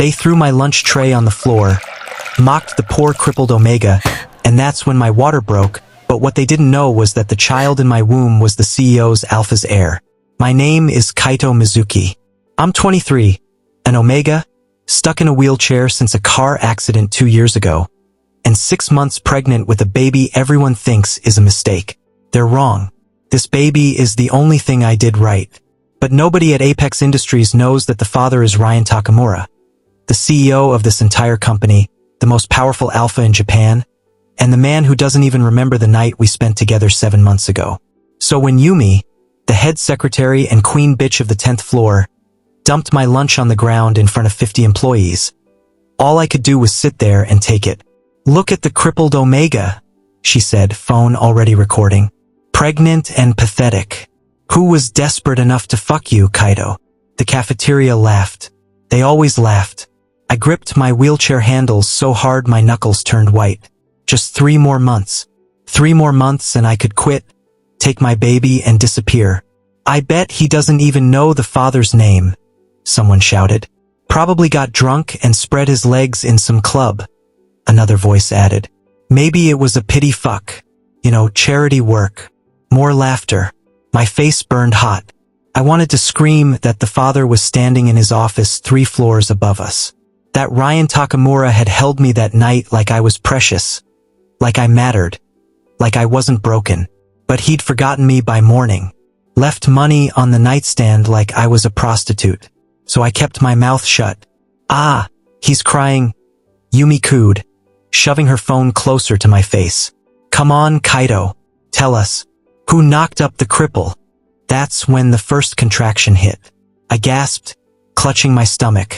They threw my lunch tray on the floor, mocked the poor crippled Omega, and that's when my water broke, but what they didn't know was that the child in my womb was the CEO's Alpha's heir. My name is Kaito Mizuki. I'm 23, an Omega, stuck in a wheelchair since a car accident 2 years ago, and 6 months pregnant with a baby everyone thinks is a mistake. They're wrong. This baby is the only thing I did right. But nobody at Apex Industries knows that the father is Ryan Takamura, the CEO of this entire company, the most powerful alpha in Japan, and the man who doesn't even remember the night we spent together 7 months ago. So when Yumi, the head secretary and queen bitch of the 10th floor, dumped my lunch on the ground in front of 50 employees, all I could do was sit there and take it. "Look at the crippled Omega," she said, phone already recording. "Pregnant and pathetic. Who was desperate enough to fuck you, Kaito?" The cafeteria laughed. They always laughed. I gripped my wheelchair handles so hard my knuckles turned white. Just 3 more months. 3 more months and I could quit, take my baby and disappear. "I bet he doesn't even know the father's name," someone shouted. "Probably got drunk and spread his legs in some club," another voice added. "Maybe it was a pity fuck. You know, charity work." More laughter. My face burned hot. I wanted to scream that the father was standing in his office 3 floors above us. That Ryan Takamura had held me that night like I was precious, like I mattered, like I wasn't broken. But he'd forgotten me by morning, left money on the nightstand like I was a prostitute. So I kept my mouth shut. "Ah, he's crying," Yumi cooed, shoving her phone closer to my face. "Come on, Kaito, tell us. Who knocked up the cripple?" That's when the first contraction hit. I gasped, clutching my stomach.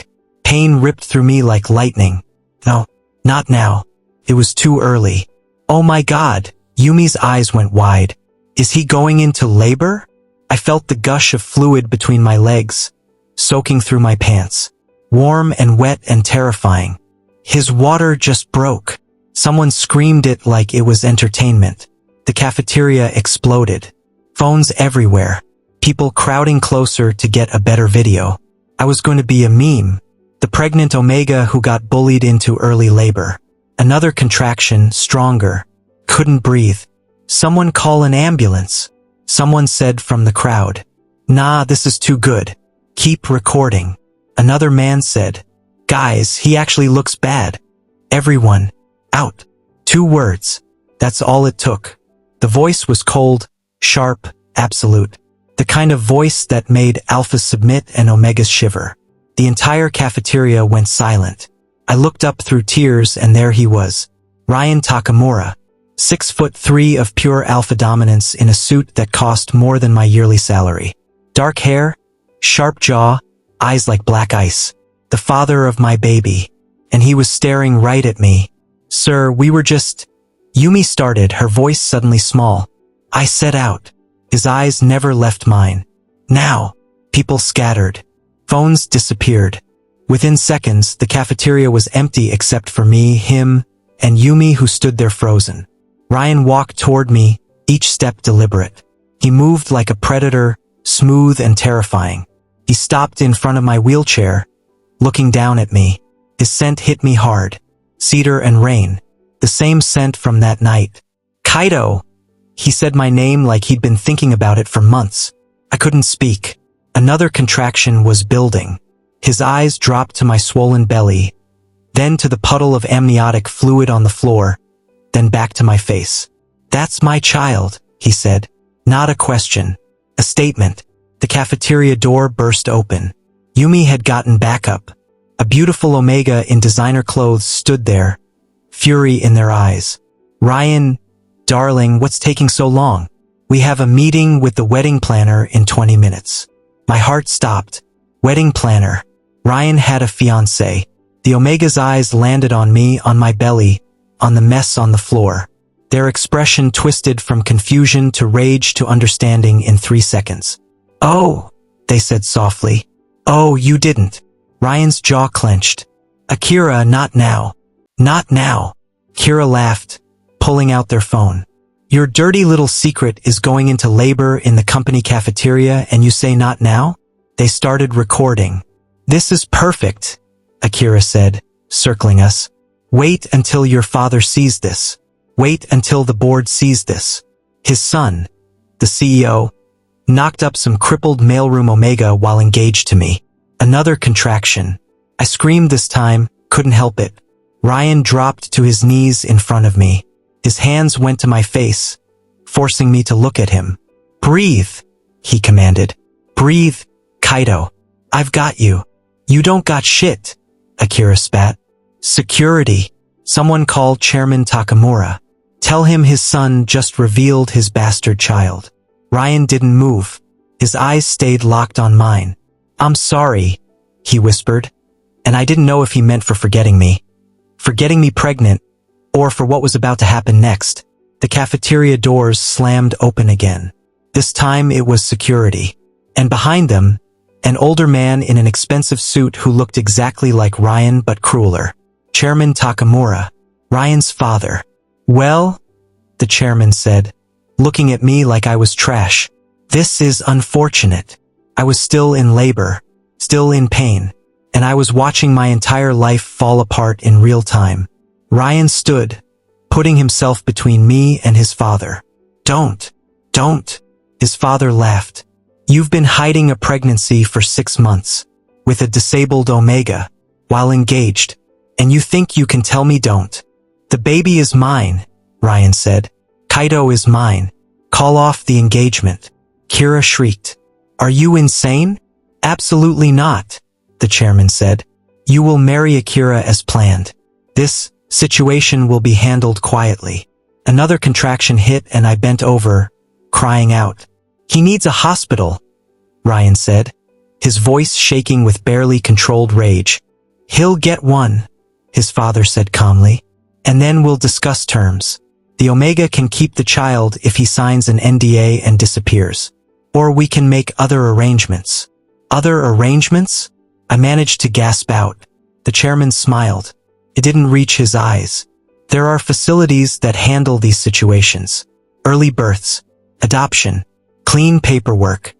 Pain ripped through me like lightning. "No, not now. It was too early." "Oh my God," Yumi's eyes went wide. "Is he going into labor?" I felt the gush of fluid between my legs, soaking through my pants. Warm and wet and terrifying. "His water just broke." Someone screamed it like it was entertainment. The cafeteria exploded. Phones everywhere. People crowding closer to get a better video. I was going to be a meme. The pregnant Omega who got bullied into early labor. Another contraction, stronger. Couldn't breathe. "Someone call an ambulance," someone said from the crowd. "Nah, this is too good. Keep recording." Another man said, "Guys, he actually looks bad." Everyone, out. 2 words. That's all it took. The voice was cold, sharp, absolute. The kind of voice that made Alphas submit and Omegas shiver. The entire cafeteria went silent. I looked up through tears and there he was. Ryan Takamura. 6'3" of pure alpha dominance in a suit that cost more than my yearly salary. Dark hair, sharp jaw, eyes like black ice. The father of my baby. And he was staring right at me. "Sir, we were just..." Yumi started, her voice suddenly small. I set out. His eyes never left mine. Now. People scattered. Phones disappeared. Within seconds, the cafeteria was empty except for me, him, and Yumi who stood there frozen. Ryan walked toward me, each step deliberate. He moved like a predator, smooth and terrifying. He stopped in front of my wheelchair, looking down at me. His scent hit me hard. Cedar and rain. The same scent from that night. "Kaito!" He said my name like he'd been thinking about it for months. I couldn't speak. Another contraction was building. His eyes dropped to my swollen belly, then to the puddle of amniotic fluid on the floor, then back to my face. "That's my child," he said. Not a question. A statement. The cafeteria door burst open. Yumi had gotten back up. A beautiful Omega in designer clothes stood there, fury in their eyes. "Ryan, darling, what's taking so long? We have a meeting with the wedding planner in 20 minutes. My heart stopped. Wedding planner. Ryan had a fiancée. The Omega's eyes landed on me, on my belly, on the mess on the floor. Their expression twisted from confusion to rage to understanding in 3 seconds. "Oh," they said softly. "Oh, you didn't." Ryan's jaw clenched. "Akira, not now. Not now." Kira laughed, pulling out their phone. "Your dirty little secret is going into labor in the company cafeteria and you say not now?" They started recording. "This is perfect," Akira said, circling us. Wait until your father sees this. Wait until the board sees this. His son, the CEO, knocked up some crippled mailroom Omega while engaged to me. Another contraction. I screamed this time, couldn't help it. Ryan dropped to his knees in front of me. His hands went to my face, forcing me to look at him. Breathe, he commanded. Breathe, Kaito. I've got you. You don't got shit, Akira spat. Security. Someone called Chairman Takamura. Tell him his son just revealed his bastard child. Ryan didn't move. His eyes stayed locked on mine. I'm sorry, he whispered, and I didn't know if he meant for forgetting me pregnant, or for what was about to happen next. The cafeteria doors slammed open again. This time it was security. And behind them, an older man in an expensive suit who looked exactly like Ryan but crueler. Chairman Takamura, Ryan's father. Well, the chairman said, looking at me like I was trash. This is unfortunate. I was still in labor, still in pain, and I was watching my entire life fall apart in real time. Ryan stood, putting himself between me and his father. Don't. His father laughed. You've been hiding a pregnancy for 6 months, with a disabled Omega, while engaged, and you think you can tell me don't. The baby is mine, Ryan said. Kaito is mine. Call off the engagement. Kira shrieked. Are you insane? Absolutely not, the chairman said. You will marry Akira as planned. This situation will be handled quietly. Another contraction hit and I bent over, crying out. He needs a hospital, Ryan said, his voice shaking with barely controlled rage. He'll get one, his father said calmly, and then we'll discuss terms. The Omega can keep the child if he signs an NDA and disappears. Or we can make other arrangements. Other arrangements? I managed to gasp out. The chairman smiled. It didn't reach his eyes. There are facilities that handle these situations. Early births, adoption, clean paperwork.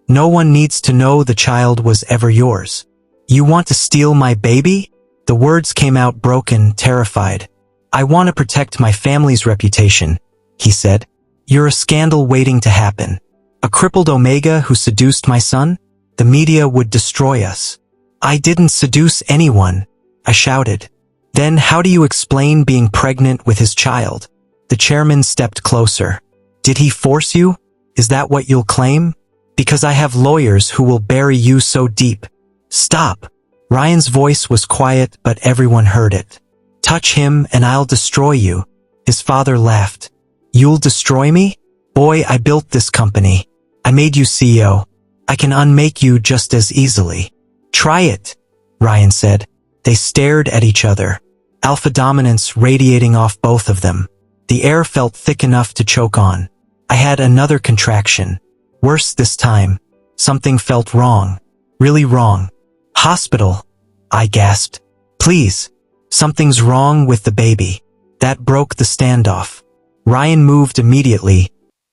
No one needs to know the child was ever yours. You want to steal my baby? The words came out broken, terrified. I want to protect my family's reputation, he said. You're a scandal waiting to happen. A crippled Omega who seduced my son? The media would destroy us. I didn't seduce anyone, I shouted. Then how do you explain being pregnant with his child? The chairman stepped closer. Did he force you? Is that what you'll claim? Because I have lawyers who will bury you so deep. Stop. Ryan's voice was quiet, but everyone heard it. Touch him and I'll destroy you. His father laughed. You'll destroy me? Boy, I built this company. I made you CEO. I can unmake you just as easily. Try it, Ryan said. They stared at each other, alpha dominance radiating off both of them. The air felt thick enough to choke on. I had another contraction. Worse this time. Something felt wrong. Really wrong. Hospital, I gasped. Please. Something's wrong with the baby. That broke the standoff. Ryan moved immediately,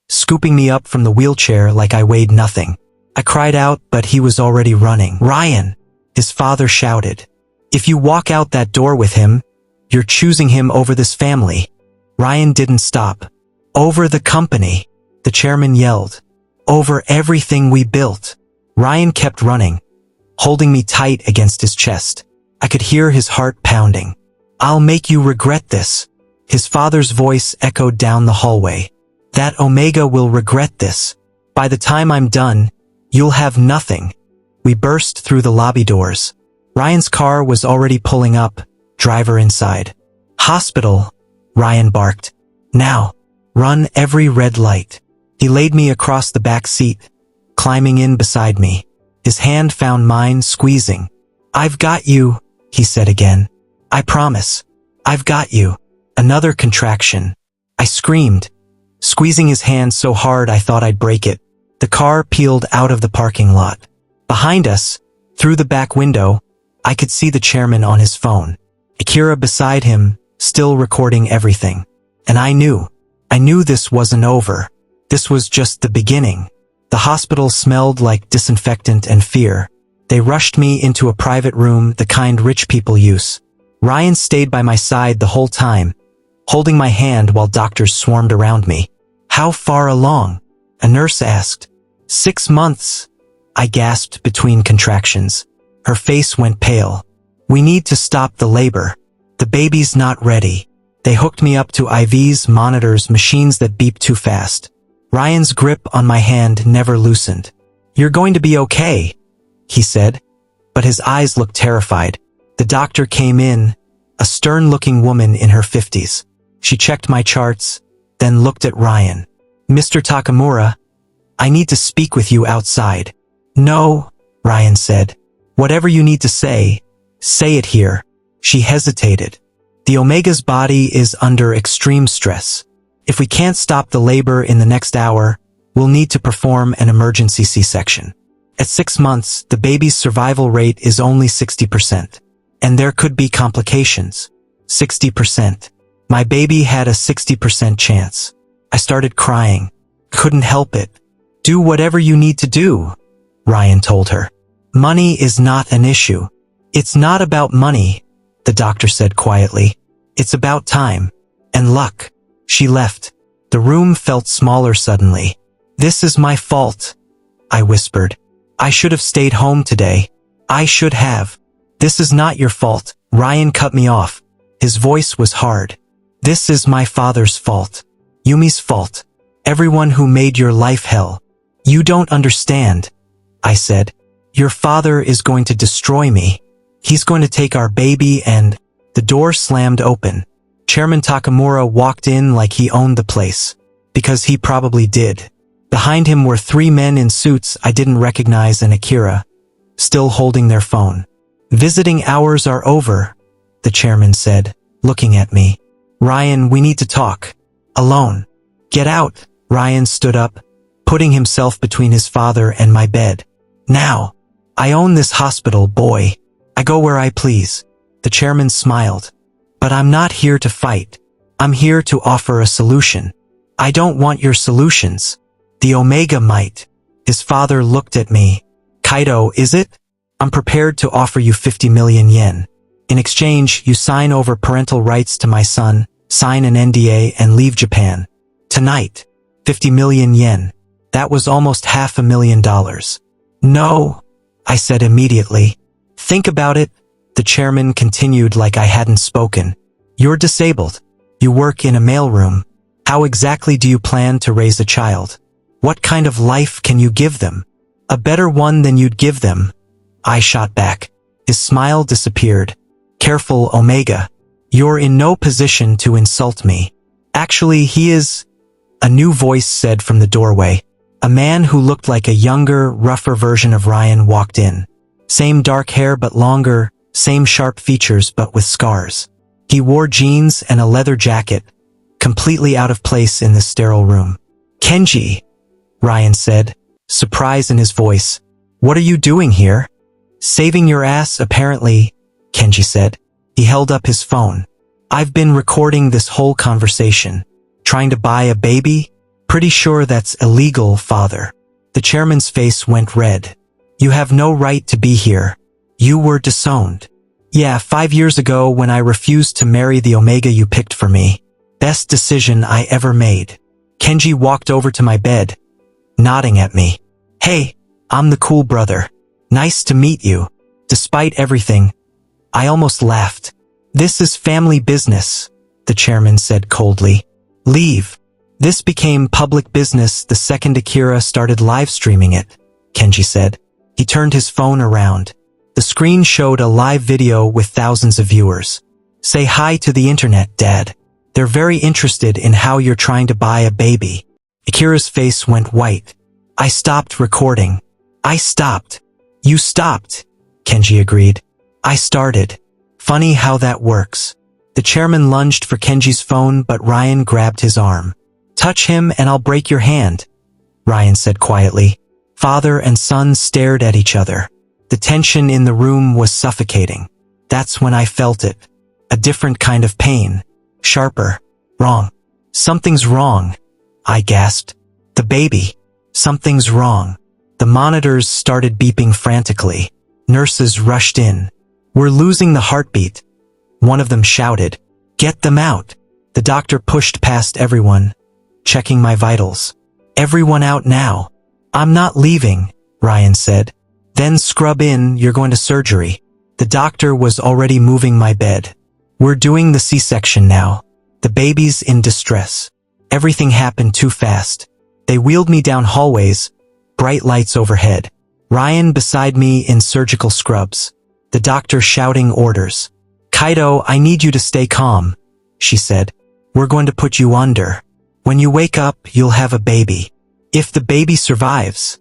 scooping me up from the wheelchair like I weighed nothing. I cried out, but he was already running. Ryan, his father shouted. If you walk out that door with him, you're choosing him over this family. Ryan didn't stop. Over the company, the chairman yelled. Over everything we built. Ryan kept running, holding me tight against his chest. I could hear his heart pounding. I'll make you regret this. His father's voice echoed down the hallway. That Omega will regret this. By the time I'm done, you'll have nothing. We burst through the lobby doors. Ryan's car was already pulling up, driver inside. Hospital, Ryan barked. Now, run every red light. He laid me across the back seat, climbing in beside me. His hand found mine, squeezing. I've got you, he said again. I promise. I've got you. Another contraction. I screamed, squeezing his hand so hard I thought I'd break it. The car peeled out of the parking lot. Behind us, through the back window, I could see the chairman on his phone. Akira beside him, still recording everything. And I knew this wasn't over. This was just the beginning. The hospital smelled like disinfectant and fear. They rushed me into a private room, the kind rich people use. Ryan stayed by my side the whole time, holding my hand while doctors swarmed around me. How far along? A nurse asked. 6 months, I gasped between contractions. Her face went pale. We need to stop the labor. The baby's not ready. They hooked me up to IVs, monitors, machines that beep too fast. Ryan's grip on my hand never loosened. You're going to be okay, he said, but his eyes looked terrified. The doctor came in, a stern-looking woman in her 50s. She checked my charts, then looked at Ryan. Mr. Takamura, I need to speak with you outside. No, Ryan said. Whatever you need to say it here. She hesitated. The Omega's body is under extreme stress. If we can't stop the labor in the next hour, we'll need to perform an emergency C-section. At 6 months, the baby's survival rate is only 60%. And there could be complications. 60%. My baby had a 60% chance. I started crying. Couldn't help it. Do whatever you need to do, Ryan told her. Money is not an issue. It's not about money, the doctor said quietly. It's about time. And luck. She left. The room felt smaller suddenly. This is my fault, I whispered. I should have stayed home today. I should have. This is not your fault. Ryan cut me off. His voice was hard. This is my father's fault. Yumi's fault. Everyone who made your life hell. You don't understand, I said. Your father is going to destroy me. He's going to take our baby and... The door slammed open. Chairman Takamura walked in like he owned the place. Because he probably did. Behind him were 3 men in suits I didn't recognize and Akira, still holding their phone. Visiting hours are over, the chairman said, looking at me. Ryan, we need to talk. Alone. Get out. Ryan stood up, putting himself between his father and my bed. Now. I own this hospital, boy. I go where I please. The chairman smiled. But I'm not here to fight. I'm here to offer a solution. I don't want your solutions. The Omega might. His father looked at me. Kaito, is it? I'm prepared to offer you 50 million yen. In exchange, you sign over parental rights to my son, sign an NDA and leave Japan. Tonight. 50 million yen. That was almost $500,000. No, I said immediately. Think about it. The chairman continued like I hadn't spoken. You're disabled. You work in a mailroom. How exactly do you plan to raise a child? What kind of life can you give them? A better one than you'd give them. I shot back. His smile disappeared. Careful, Omega. You're in no position to insult me. Actually, he is... A new voice said from the doorway. A man who looked like a younger, rougher version of Ryan walked in. Same dark hair but longer, same sharp features but with scars. He wore jeans and a leather jacket, completely out of place in the sterile room. Kenji, Ryan said, surprise in his voice. What are you doing here? Saving your ass, apparently, Kenji said. He held up his phone. I've been recording this whole conversation. Trying to buy a baby? Pretty sure that's illegal, father. The chairman's face went red. You have no right to be here. You were disowned. Yeah, 5 years ago when I refused to marry the Omega you picked for me. Best decision I ever made. Kenji walked over to my bed, nodding at me. Hey, I'm the cool brother. Nice to meet you. Despite everything, I almost laughed. This is family business, the chairman said coldly. Leave. This became public business the second Akira started live streaming it, Kenji said. He turned his phone around. The screen showed a live video with thousands of viewers. Say hi to the internet, Dad. They're very interested in how you're trying to buy a baby. Akira's face went white. I stopped recording. I stopped. You stopped, Kenji agreed. I started. Funny how that works. The chairman lunged for Kenji's phone, but Ryan grabbed his arm. Touch him and I'll break your hand, Ryan said quietly. Father and son stared at each other. The tension in the room was suffocating. That's when I felt it. A different kind of pain. Sharper. Wrong. Something's wrong, I gasped. The baby. Something's wrong. The monitors started beeping frantically. Nurses rushed in. "We're losing the heartbeat," one of them shouted. "Get them out." The doctor pushed past everyone, checking my vitals. "Everyone out now." "I'm not leaving," Ryan said. "Then scrub in, you're going to surgery." The doctor was already moving my bed. "We're doing the C-section now. The baby's in distress." Everything happened too fast. They wheeled me down hallways, bright lights overhead. Ryan beside me in surgical scrubs. The doctor shouting orders. "Kaito, I need you to stay calm," she said. "We're going to put you under. When you wake up, you'll have a baby. If the baby survives,"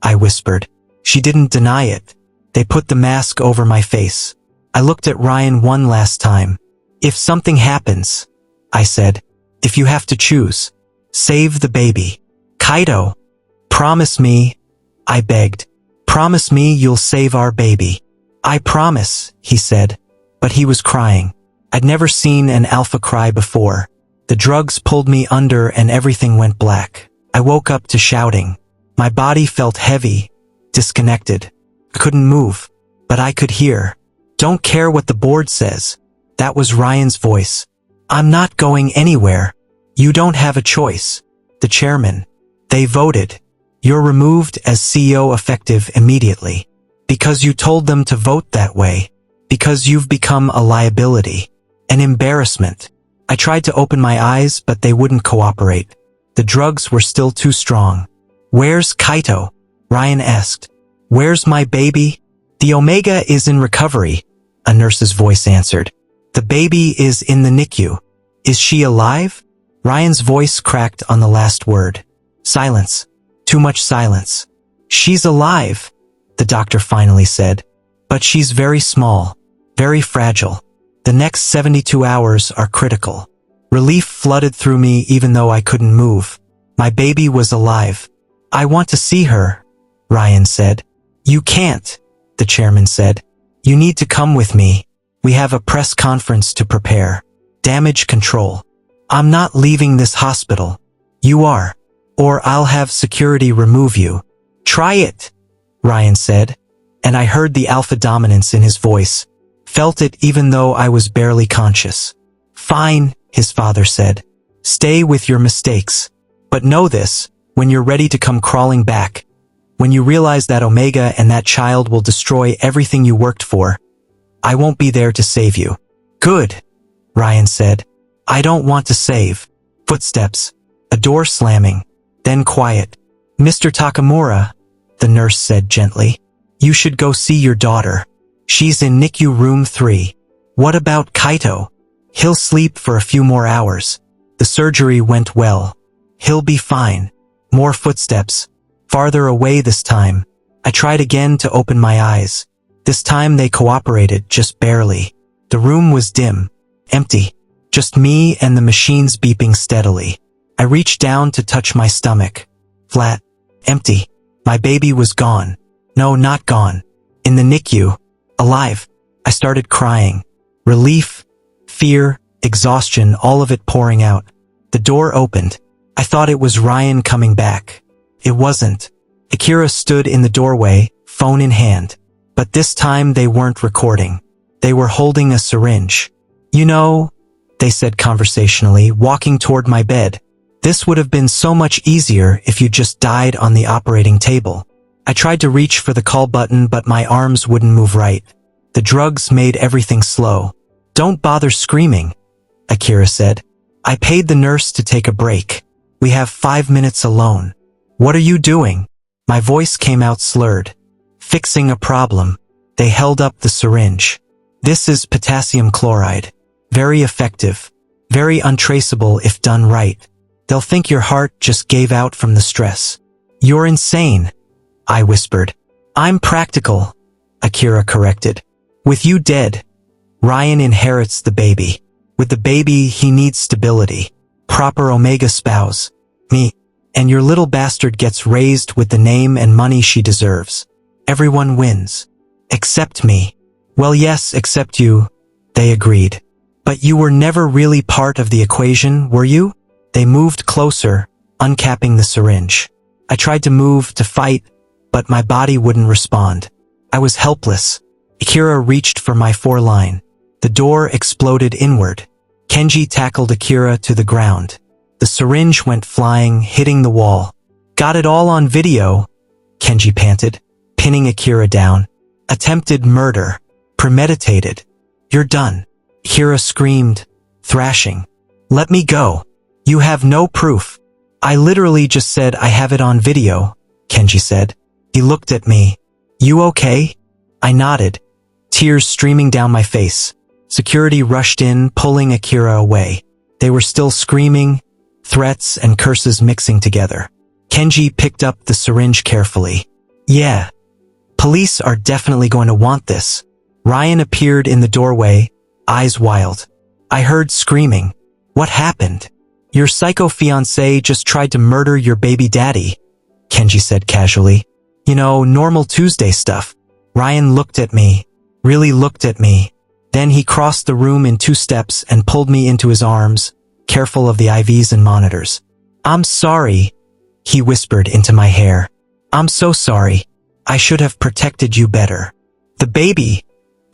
I whispered. She didn't deny it. They put the mask over my face. I looked at Ryan one last time. "If something happens," I said, "if you have to choose, save the baby." "Kaito, promise me," I begged. "Promise me you'll save our baby." "I promise," he said, but he was crying. I'd never seen an alpha cry before. The drugs pulled me under and everything went black. I woke up to shouting. My body felt heavy, disconnected. I couldn't move, but I could hear. "Don't care what the board says." That was Ryan's voice. "I'm not going anywhere. You don't have a choice." The chairman. "They voted. You're removed as CEO effective immediately. Because you told them to vote that way. Because you've become a liability. An embarrassment." I tried to open my eyes, but they wouldn't cooperate. The drugs were still too strong. "Where's Kaito?" Ryan asked. "Where's my baby?" "The Omega is in recovery," a nurse's voice answered. "The baby is in the NICU. Is she alive?" Ryan's voice cracked on the last word. Silence. Too much silence. "She's alive," the doctor finally said. "But she's very small, very fragile. The next 72 hours are critical." Relief flooded through me even though I couldn't move. My baby was alive. "I want to see her," Ryan said. "You can't," the chairman said. "You need to come with me. We have a press conference to prepare. Damage control." "I'm not leaving this hospital." "You are. Or I'll have security remove you." "Try it," Ryan said, and I heard the alpha dominance in his voice. Felt it even though I was barely conscious. "Fine," his father said. "Stay with your mistakes. But know this, when you're ready to come crawling back, when you realize that Omega and that child will destroy everything you worked for, I won't be there to save you." "Good," Ryan said. "I don't want to save." Footsteps. A door slamming. Then quiet. "Mr. Takamura," the nurse said gently. "You should go see your daughter. She's in NICU room 3. "What about Kaito?" "He'll sleep for a few more hours. The surgery went well. He'll be fine." More footsteps. Farther away this time. I tried again to open my eyes. This time they cooperated, just barely. The room was dim. Empty. Just me and the machines beeping steadily. I reached down to touch my stomach. Flat. Empty. My baby was gone. No, not gone. In the NICU. Alive. I started crying. Relief, fear, exhaustion, all of it pouring out. The door opened. I thought it was Ryan coming back. It wasn't. Akira stood in the doorway, phone in hand. But this time they weren't recording. They were holding a syringe. "You know," they said conversationally, walking toward my bed. "This would have been so much easier if you just died on the operating table." I tried to reach for the call button, but my arms wouldn't move right. The drugs made everything slow. "Don't bother screaming," Akira said. "I paid the nurse to take a break. We have 5 minutes alone." "What are you doing?" My voice came out slurred. "Fixing a problem." They held up the syringe. "This is potassium chloride. Very effective. Very untraceable if done right. They'll think your heart just gave out from the stress." "You're insane," I whispered. "I'm practical," Akira corrected. "With you dead, Ryan inherits the baby. With the baby, he needs stability. Proper Omega spouse. Me. And your little bastard gets raised with the name and money she deserves. Everyone wins. Except me." "Well, yes, except you," they agreed. "But you were never really part of the equation, were you?" They moved closer, uncapping the syringe. I tried to move, to fight, but my body wouldn't respond. I was helpless. Akira reached for my foreline. The door exploded inward. Kenji tackled Akira to the ground. The syringe went flying, hitting the wall. Got it all on video, Kenji panted, pinning Akira down. Attempted murder. Premeditated. You're done. Akira screamed, thrashing. Let me go. You have no proof. I literally just said I have it on video, Kenji said. He looked at me. You okay? I nodded, tears streaming down my face. Security rushed in, pulling Akira away. They were still screaming, threats and curses mixing together. Kenji picked up the syringe carefully. Yeah. Police are definitely going to want this. Ryan appeared in the doorway, eyes wild. I heard screaming. What happened? Your psycho fiancé just tried to murder your baby daddy, Kenji said casually. You know, normal Tuesday stuff. Ryan looked at me, really looked at me. Then he crossed the room in 2 steps and pulled me into his arms, careful of the IVs and monitors. I'm sorry, he whispered into my hair. I'm so sorry. I should have protected you better. The baby,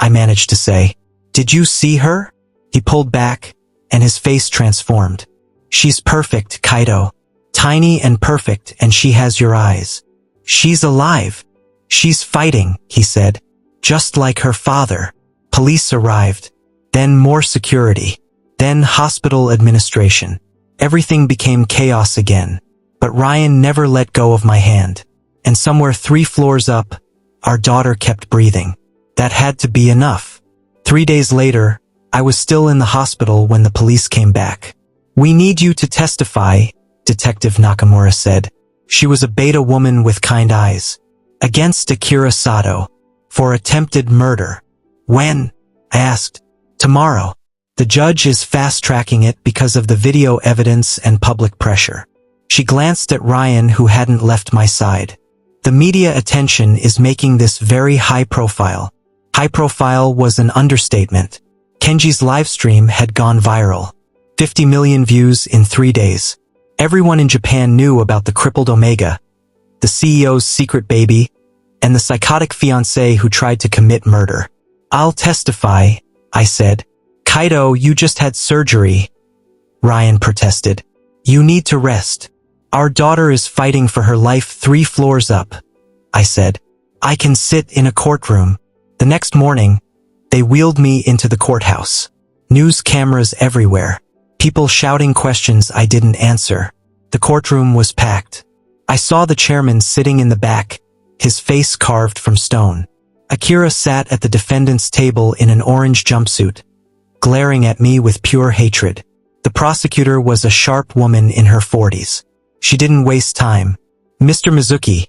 I managed to say. Did you see her? He pulled back, and his face transformed. She's perfect, Kaito. Tiny and perfect, and she has your eyes. She's alive. She's fighting, he said. Just like her father. Police arrived. Then more security. Then hospital administration. Everything became chaos again. But Ryan never let go of my hand. And somewhere 3 floors up, our daughter kept breathing. That had to be enough. 3 days later, I was still in the hospital when the police came back. We need you to testify, Detective Nakamura said. She was a beta woman with kind eyes. Against Akira Sato. For attempted murder. When? I asked. Tomorrow. The judge is fast-tracking it because of the video evidence and public pressure. She glanced at Ryan, who hadn't left my side. The media attention is making this very high profile. High profile was an understatement. Kenji's livestream had gone viral. 50 million views in 3 days. Everyone in Japan knew about the crippled Omega, the CEO's secret baby, and the psychotic fiancé who tried to commit murder. I'll testify, I said. Kaito, you just had surgery, Ryan protested. You need to rest. Our daughter is fighting for her life 3 floors up, I said. I can sit in a courtroom. The next morning, they wheeled me into the courthouse. News cameras everywhere. People shouting questions I didn't answer. The courtroom was packed. I saw the chairman sitting in the back, his face carved from stone. Akira sat at the defendant's table in an orange jumpsuit, glaring at me with pure hatred. The prosecutor was a sharp woman in her 40s. She didn't waste time. Mr. Mizuki,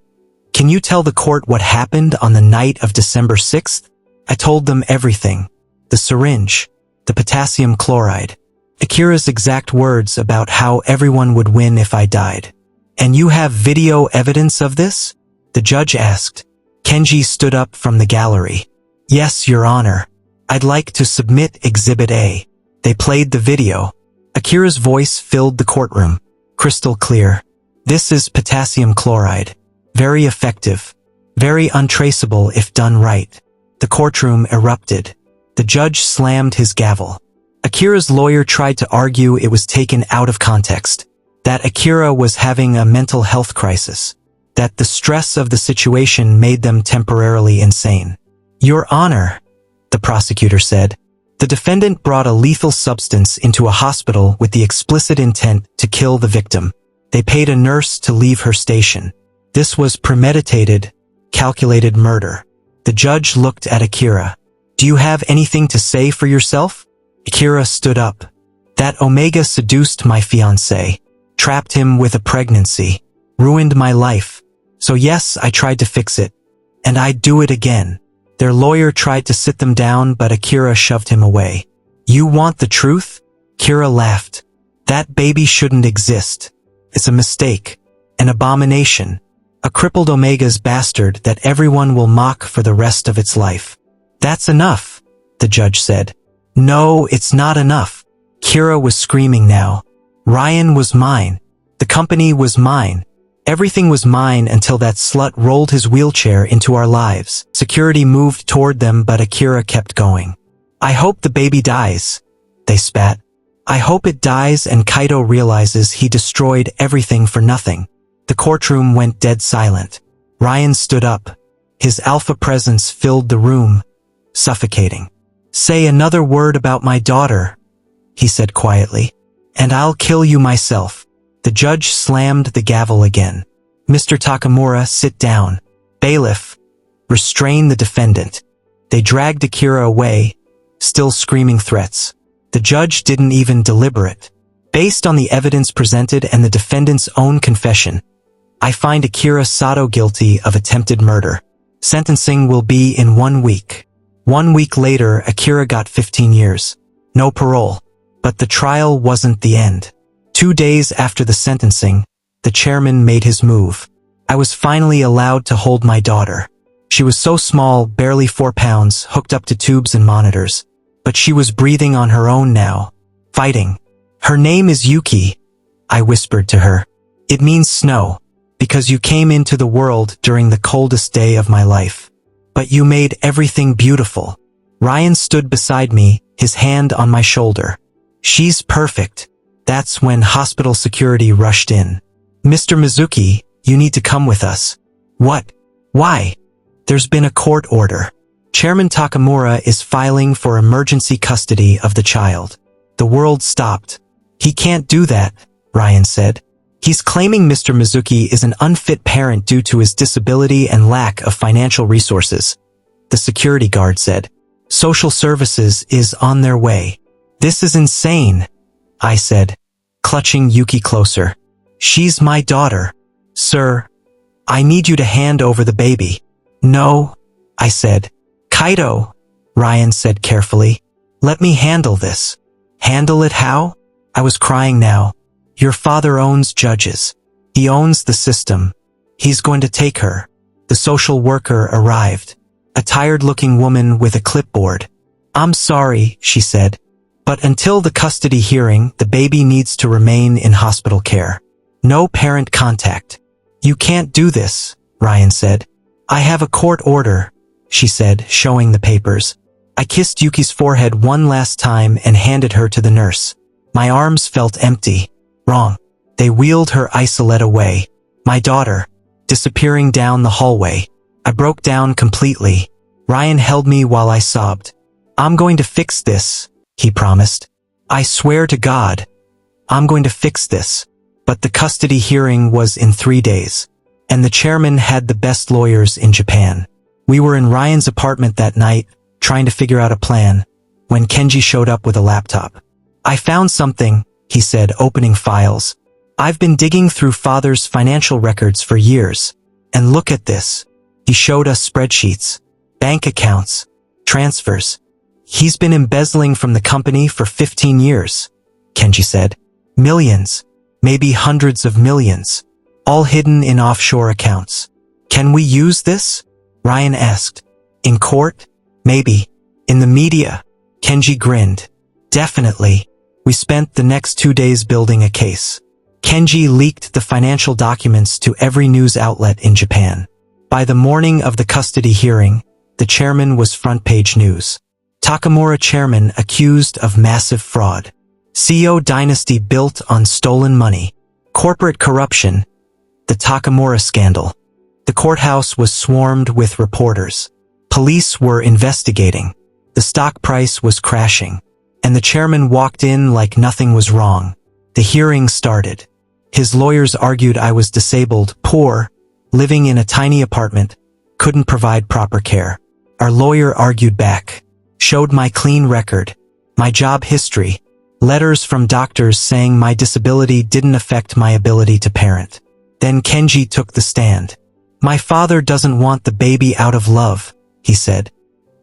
can you tell the court what happened on the night of December 6th? I told them everything. The syringe, the potassium chloride, Akira's exact words about how everyone would win if I died. And you have video evidence of this? The judge asked. Kenji stood up from the gallery. Yes, Your Honor. I'd like to submit Exhibit A. They played the video. Akira's voice filled the courtroom. Crystal clear. This is potassium chloride. Very effective. Very untraceable if done right. The courtroom erupted. The judge slammed his gavel. Akira's lawyer tried to argue it was taken out of context. That Akira was having a mental health crisis. That the stress of the situation made them temporarily insane. Your Honor, the prosecutor said. The defendant brought a lethal substance into a hospital with the explicit intent to kill the victim. They paid a nurse to leave her station. This was premeditated, calculated murder. The judge looked at Akira. Do you have anything to say for yourself? Akira stood up. That Omega seduced my fiancé, trapped him with a pregnancy, ruined my life. So yes, I tried to fix it. And I'd do it again. Their lawyer tried to sit them down, but Akira shoved him away. You want the truth? Akira laughed. That baby shouldn't exist. It's a mistake. An abomination. A crippled Omega's bastard that everyone will mock for the rest of its life. That's enough, the judge said. No, it's not enough. Akira was screaming now. Ryan was mine. The company was mine. Everything was mine until that slut rolled his wheelchair into our lives. Security moved toward them, but Akira kept going. I hope the baby dies, they spat. I hope it dies and Kaito realizes he destroyed everything for nothing. The courtroom went dead silent. Ryan stood up. His alpha presence filled the room, suffocating. Say another word about my daughter, he said quietly, and I'll kill you myself. The judge slammed the gavel again. Mr. Takamura, sit down. Bailiff, restrain the defendant. They dragged Akira away, still screaming threats. The judge didn't even deliberate. Based on the evidence presented and the defendant's own confession, I find Akira Sato guilty of attempted murder. Sentencing will be in 1 week. 1 week later, Akira got 15 years. No parole. But the trial wasn't the end. 2 days after the sentencing, the chairman made his move. I was finally allowed to hold my daughter. She was so small, barely 4 pounds, hooked up to tubes and monitors. But she was breathing on her own now, fighting. Her name is Yuki, I whispered to her. It means snow, because you came into the world during the coldest day of my life. But you made everything beautiful. Ryan stood beside me, his hand on my shoulder. She's perfect. That's when hospital security rushed in. Mr. Mizuki, you need to come with us. What? Why? There's been a court order. Chairman Takamura is filing for emergency custody of the child. The world stopped. He can't do that, Ryan said. He's claiming Mr. Mizuki is an unfit parent due to his disability and lack of financial resources. The security guard said. Social services is on their way. This is insane, I said, clutching Yuki closer. She's my daughter. Sir, I need you to hand over the baby. No, I said. Kaito, Ryan said carefully. Let me handle this. Handle it how? I was crying now. Your father owns judges. He owns the system. He's going to take her. The social worker arrived. A tired-looking woman with a clipboard. I'm sorry, she said. But until the custody hearing, the baby needs to remain in hospital care. No parent contact. You can't do this, Ryan said. I have a court order, she said, showing the papers. I kissed Yuki's forehead one last time and handed her to the nurse. My arms felt empty. Wrong. They wheeled her isolette away. My daughter, disappearing down the hallway. I broke down completely. Ryan held me while I sobbed. I'm going to fix this, he promised. I swear to God, I'm going to fix this. But the custody hearing was in 3 days. And the chairman had the best lawyers in Japan. We were in Ryan's apartment that night, trying to figure out a plan, when Kenji showed up with a laptop. I found something, he said, opening files. I've been digging through father's financial records for years. And look at this. He showed us spreadsheets, bank accounts, transfers. He's been embezzling from the company for 15 years, Kenji said. Millions, maybe hundreds of millions, all hidden in offshore accounts. Can we use this? Ryan asked. In court? Maybe. In the media? Kenji grinned. Definitely. We spent the next 2 days building a case. Kenji leaked the financial documents to every news outlet in Japan. By the morning of the custody hearing, the chairman was front-page news. Takamura chairman accused of massive fraud. CEO dynasty built on stolen money. Corporate corruption. The Takamura scandal. The courthouse was swarmed with reporters. Police were investigating. The stock price was crashing. And the chairman walked in like nothing was wrong. The hearing started. His lawyers argued I was disabled, poor, living in a tiny apartment, couldn't provide proper care. Our lawyer argued back. Showed my clean record, my job history, letters from doctors saying my disability didn't affect my ability to parent. Then Kenji took the stand. My father doesn't want the baby out of love, he said.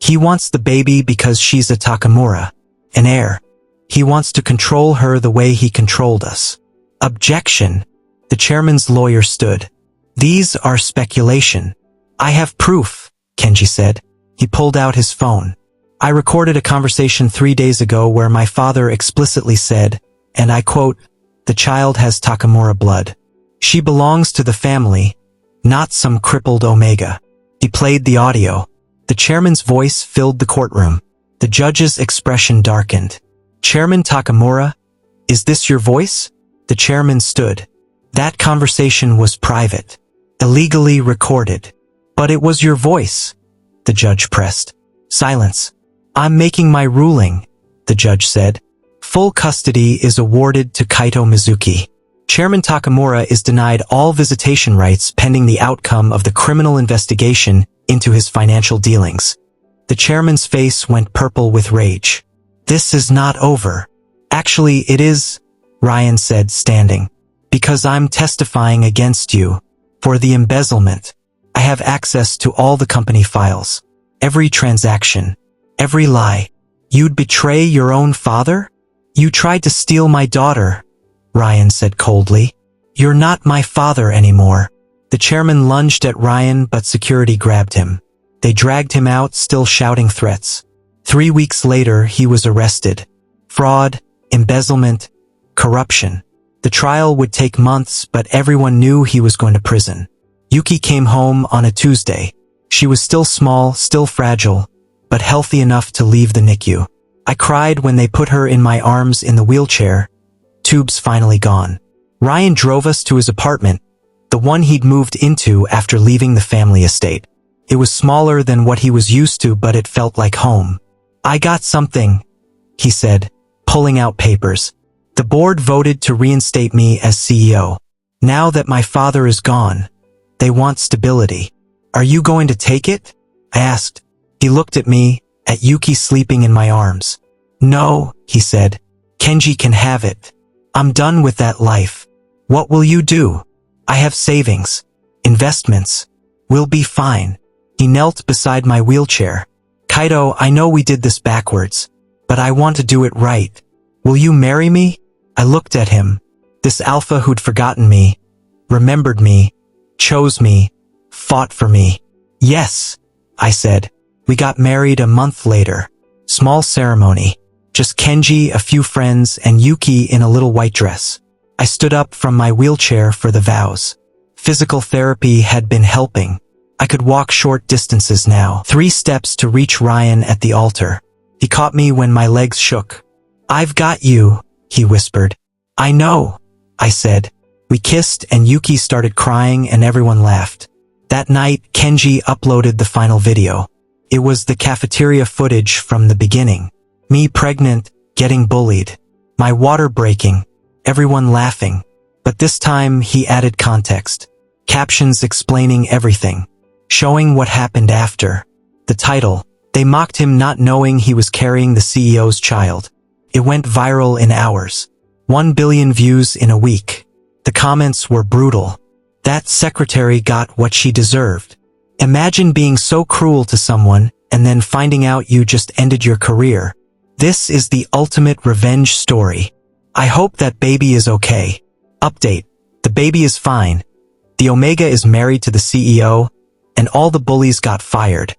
He wants the baby because she's a Takamura, an heir. He wants to control her the way he controlled us. Objection. The chairman's lawyer stood. These are speculation. I have proof, Kenji said. He pulled out his phone. I recorded a conversation 3 days ago where my father explicitly said, and I quote, "The child has Takamura blood." She belongs to the family, not some crippled Omega. He played the audio. The chairman's voice filled the courtroom. The judge's expression darkened. Chairman Takamura, is this your voice? The chairman stood. That conversation was private, illegally recorded. But it was your voice, the judge pressed. Silence. I'm making my ruling, the judge said. Full custody is awarded to Kaito Mizuki. Chairman Takamura is denied all visitation rights pending the outcome of the criminal investigation into his financial dealings. The chairman's face went purple with rage. This is not over. Actually, it is, Ryan said, standing. Because I'm testifying against you. For the embezzlement. I have access to all the company files. Every transaction. Every lie. You'd betray your own father? You tried to steal my daughter, Ryan said coldly. You're not my father anymore. The chairman lunged at Ryan, but security grabbed him. They dragged him out, still shouting threats. 3 weeks later, he was arrested. Fraud, embezzlement, corruption. The trial would take months, but everyone knew he was going to prison. Yuki came home on a Tuesday. She was still small, still fragile, but healthy enough to leave the NICU. I cried when they put her in my arms in the wheelchair. Tubes finally gone. Ryan drove us to his apartment, the one he'd moved into after leaving the family estate. It was smaller than what he was used to, but it felt like home. I got something, he said, pulling out papers. The board voted to reinstate me as CEO. Now that my father is gone, they want stability. Are you going to take it? I asked. He looked at me, at Yuki sleeping in my arms. No, he said. Kenji can have it. I'm done with that life. What will you do? I have savings. Investments. We'll be fine. He knelt beside my wheelchair. Kaito, I know we did this backwards, but I want to do it right. Will you marry me? I looked at him. This alpha who'd forgotten me, remembered me, chose me, fought for me. Yes, I said. We got married a month later. Small ceremony. Just Kenji, a few friends, and Yuki in a little white dress. I stood up from my wheelchair for the vows. Physical therapy had been helping. I could walk short distances now. 3 steps to reach Ryan at the altar. He caught me when my legs shook. I've got you, he whispered. I know, I said. We kissed and Yuki started crying and everyone laughed. That night, Kenji uploaded the final video. It was the cafeteria footage from the beginning. Me pregnant, getting bullied. My water breaking. Everyone laughing. But this time, he added context. Captions explaining everything. Showing what happened after. The title. They mocked him not knowing he was carrying the CEO's child. It went viral in hours. 1 billion views in a week. The comments were brutal. That secretary got what she deserved. Imagine being so cruel to someone and then finding out you just ended your career. This is the ultimate revenge story. I hope that baby is okay. Update. The baby is fine. The Omega is married to the CEO, and all the bullies got fired.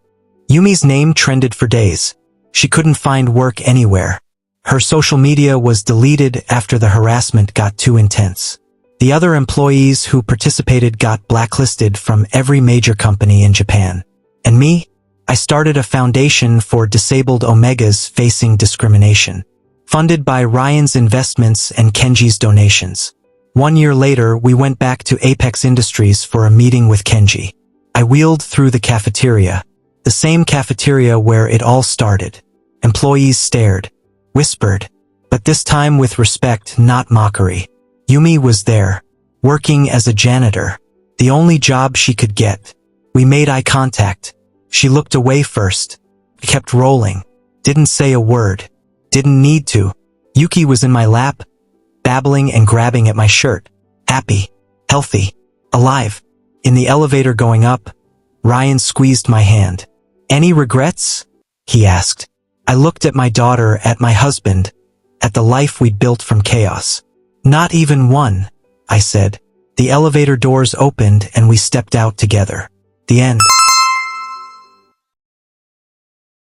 Yumi's name trended for days. She couldn't find work anywhere. Her social media was deleted after the harassment got too intense. The other employees who participated got blacklisted from every major company in Japan. And me? I started a foundation for disabled Omegas facing discrimination. Funded by Ryan's investments and Kenji's donations. 1 year later, we went back to Apex Industries for a meeting with Kenji. I wheeled through the cafeteria. The same cafeteria where it all started. Employees stared. Whispered. But this time with respect, not mockery. Yumi was there. Working as a janitor. The only job she could get. We made eye contact. She looked away first. I kept rolling. Didn't say a word. Didn't need to. Yuki was in my lap, babbling and grabbing at my shirt. Happy. Healthy. Alive. In the elevator going up, Ryan squeezed my hand. Any regrets? He asked. I looked at my daughter, at my husband, at the life we'd built from chaos. Not even one, I said. The elevator doors opened and we stepped out together. The end.